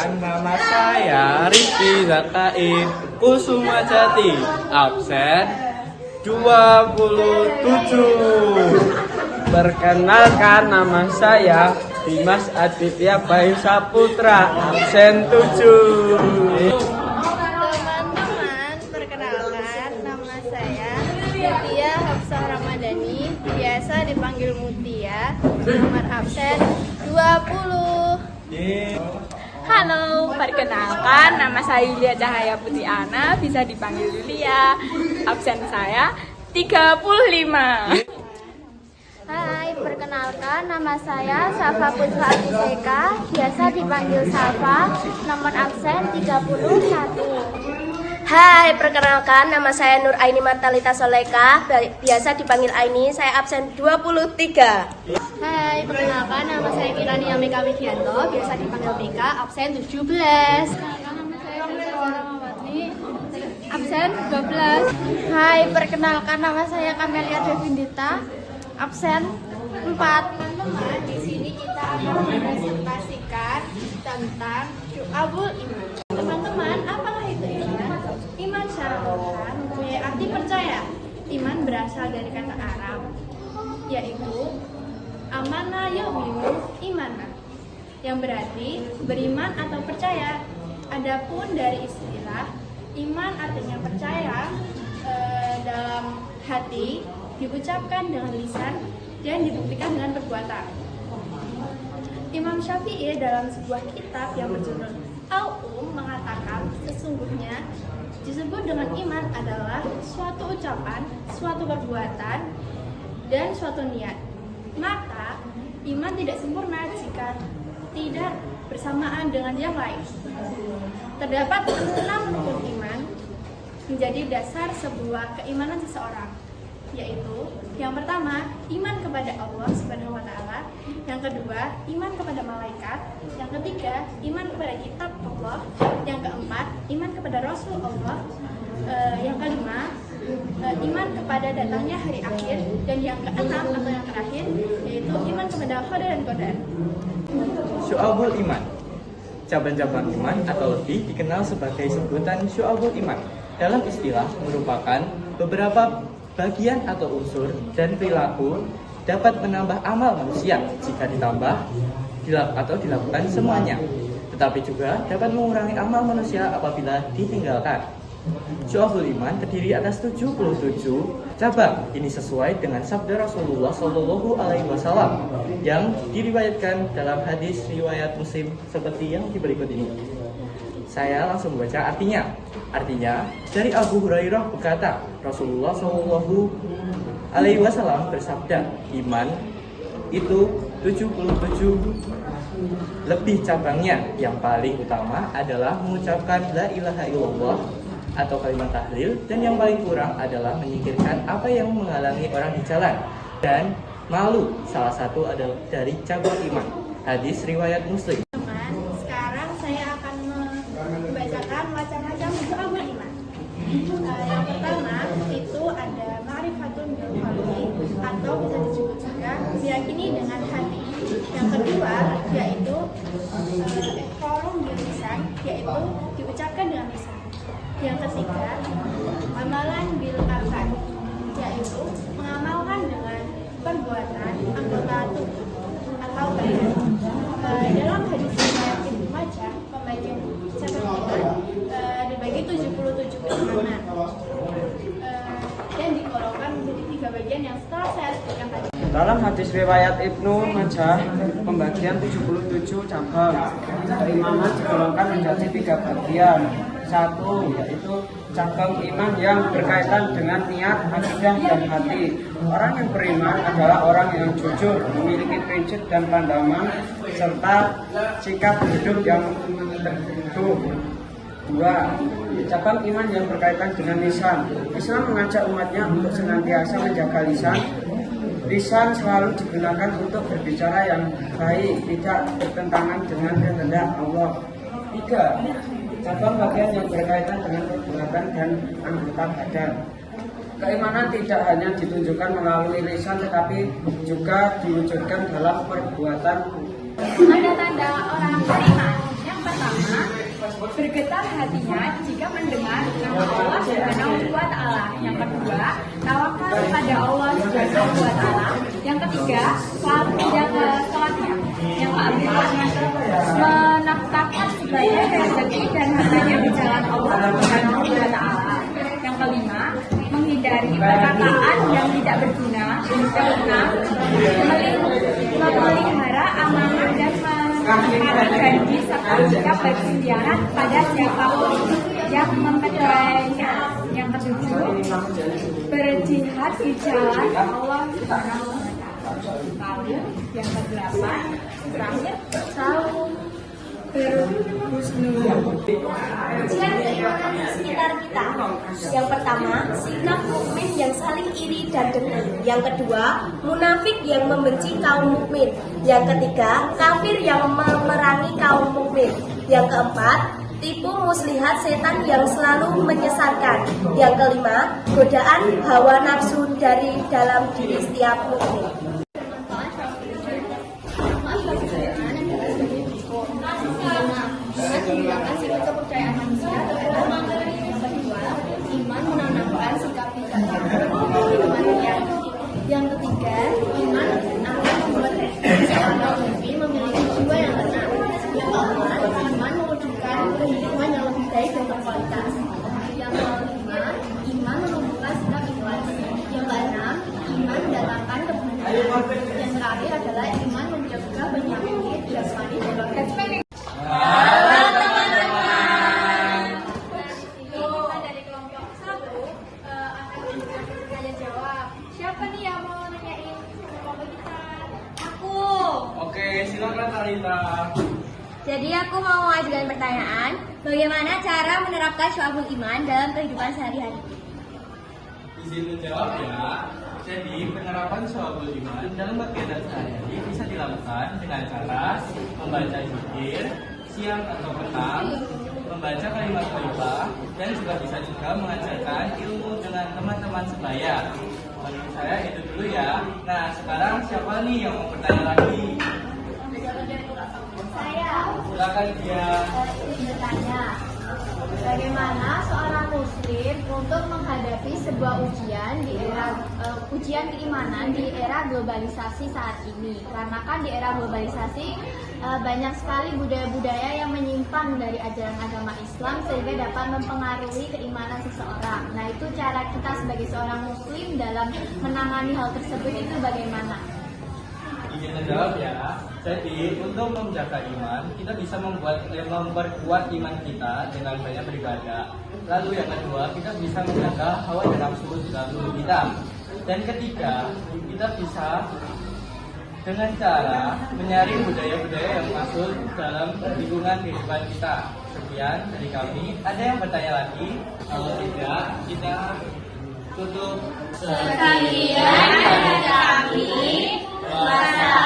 Perkenalkan, nama saya Rifki Zakai Kusuma Jati, absen 27. Perkenalkan, nama saya Dimas Aditya Bayu Saputra, absen 7. Teman-teman, perkenalkan, nama saya Mutia Hafsah Ramadhani, biasa dipanggil Mutia, nomor absen 20. Halo, perkenalkan nama saya Yulia Cahaya Putri Ana, bisa dipanggil Yulia. Absen saya 35. Hai, perkenalkan, nama saya Safa Puspa Abiseka, biasa dipanggil Safa, nomor absen 31. Hai, perkenalkan, nama saya Nur Aini Martalita Soleka, biasa dipanggil Aini, saya absen 23. Hai, perkenalkan, nama saya Kirani Ameka Widianto, biasa dipanggil Tika, absen 17. Nama saya Rawatni, absen 12. Hai, perkenalkan, nama saya Kamelia Devindita, absen 4. Teman-teman, di sini kita akan mempresentasikan tentang Syu'abul Iman. Teman-teman, apalah itu iman? Iman secara Quran mempunyai arti percaya. Iman berasal dari kata Arab, yaitu amana yu'minu imana, yang berarti beriman atau percaya. Adapun dari istilah iman artinya percaya dalam hati, diucapkan dengan lisan dan dibuktikan dengan perbuatan. Imam Syafi'i dalam sebuah kitab yang berjudul Al-Um mengatakan sesungguhnya disebut dengan iman adalah suatu ucapan, suatu perbuatan, dan suatu niat. Maka iman tidak sempurna jika tidak bersamaan dengan yang lain. Terdapat 6 rukun iman menjadi dasar sebuah keimanan seseorang, yaitu yang pertama, iman kepada Allah Subhanahu wa taala, yang kedua, iman kepada malaikat, yang ketiga, iman kepada kitab Allah, yang keempat, iman kepada Rasul Allah, yang kelima, iman kepada datangnya hari akhir, dan yang keenam atau yang terakhir yaitu iman kepada qadar dan qadar. Syu'abul Iman, cabang-cabang iman atau lebih dikenal sebagai sebutan Syu'abul Iman. Dalam istilah merupakan beberapa bagian atau unsur dan perilaku dapat menambah amal manusia jika ditambah atau dilakukan semuanya, tetapi juga dapat mengurangi amal manusia apabila ditinggalkan. Syu'abul Iman terdiri atas 77 cabang. Ini sesuai dengan sabda Rasulullah SAW yang diriwayatkan dalam hadis riwayat Muslim seperti yang berikut ini. Saya langsung membaca artinya. Artinya, dari Abu Hurairah berkata, Rasulullah SAW bersabda, iman itu 77 lebih cabangnya. Yang paling utama adalah mengucapkan la ilaha illallah atau kalimat tahlil, dan yang paling kurang adalah menyingkirkan apa yang menghalangi orang di jalan dan malu. Salah satu adalah dari cabang iman. Hadis riwayat Muslim. Sekarang saya akan membacakan macam-macam Syu'abul Iman. Yang pertama itu ada ma'rifatun bil qalbi atau bisa disebut juga meyakini dengan hati. Yang kedua yaitu iqrarun bil lisan, yaitu diucapkan dengan lisan. Yang ketiga amalan bil arkan, yaitu mengamalkan dengan perbuatan anggota tubuh atau badan. Dalam hadis riwayat Ibnu Majah, pembagian cabang iman dibagi 77 keimanan dan digolongkan menjadi 3 bagian yang setelah saya sebutkan tadi. Dalam hadis riwayat Ibnu Majah, pembagian 77 cabang keimanan digolongkan menjadi 3 bagian. Satu, yaitu cabang iman yang berkaitan dengan niat, akidah, dan hati. Orang yang beriman adalah orang yang jujur, memiliki prinsip dan pandangan, serta sikap hidup yang teguh. Dua, cabang iman yang berkaitan dengan lisan. Islam mengajak umatnya untuk senantiasa menjaga lisan. Lisan selalu digunakan untuk berbicara yang baik, tidak bertentangan dengan kehendak Allah. Tiga, cabang bagian yang berkaitan dengan perbuatan dan anggota badan. Keimanan tidak hanya ditunjukkan melalui lisan, tetapi juga diwujudkan dalam perbuatan. Tanda-tanda orang beriman. Yang pertama, Bergetar hatinya jika mendengar nama Allah Subhanahu wa Ta'ala. Yang kedua, tawakal kepada Allah Subhanahu wa Ta'ala. Yang ketiga, menjaga sholatnya. Yang keempat, menafkahkan sebagian rezeki dan hartanya di jalan Allah Subhanahu wa Ta'ala. Yang kelima, menghindari perkataan yang tidak berguna. Yang keenam, memelihara amanah dan menepati janji serta sikap berkhianat pada siapapun yang memperdayainya. Yang ketujuh, berjihad di jalan Allah Subhanahu wa Ta'ala. Lalu yang kedelapan, terakhir, saling berhusnuzon. Ujian keimanan di sekitar kita. Yang pertama, sikap mukmin yang saling iri dan dengki. Yang kedua, munafik yang membenci kaum mukmin. Yang ketiga, kafir yang memerangi kaum mukmin. Yang keempat, tipu muslihat setan yang selalu menyesatkan. Yang kelima, godaan hawa nafsu dari dalam diri setiap mukmin. Menggunakan sikap kepercayaan manusia terutama. Yang kedua, iman menanamkan sikap bijak kemanusiaan. Yang ketiga, iman akan membuat seorang mukmin memiliki jiwa yang tenang. Yang keempat, iman mewujudkan kehidupan yang lebih baik dan berkualitas. Yang kelima, iman menumbuhkan sikap ikhlas. Yang keenam, iman mendatangkan kebenaran. Yang terakhir adalah iman menjaga penyakit jasmani dan rohani. Silakan Talita. Jadi aku mau mengajukan pertanyaan, bagaimana cara menerapkan syu'abul iman dalam kehidupan sehari-hari? Izin menjawab ya. Jadi penerapan syu'abul iman dalam kegiatan sehari-hari bisa dilakukan dengan cara membaca zikir siang atau petang, membaca kalimat thayyibah, dan juga bisa mengajarkan ilmu dengan teman-teman sebaya. Menurut saya itu dulu ya. Nah sekarang siapa nih yang mau bertanya lagi? Saya Silakan dia. ingin bertanya, bagaimana seorang muslim untuk menghadapi sebuah ujian di era ujian keimanan di era globalisasi saat ini? Karena kan di era globalisasi banyak sekali budaya-budaya yang menyimpang dari ajaran agama Islam sehingga dapat mempengaruhi keimanan seseorang. Nah, itu cara kita sebagai seorang muslim dalam menangani hal tersebut itu bagaimana? Izin menjawab ya. Jadi untuk menjaga iman, kita bisa memperkuat iman kita dengan banyak beribadah. Lalu yang kedua, kita bisa menjaga hawa dan nafsu dalam tubuh kita. Dan ketiga, kita bisa dengan cara menyaring budaya-budaya yang masuk dalam lingkungan kehidupan kita. Sekian dari kami. Ada yang bertanya lagi? Kalau tidak, kita tutup. Sekian dari kami. Wassalamualaikum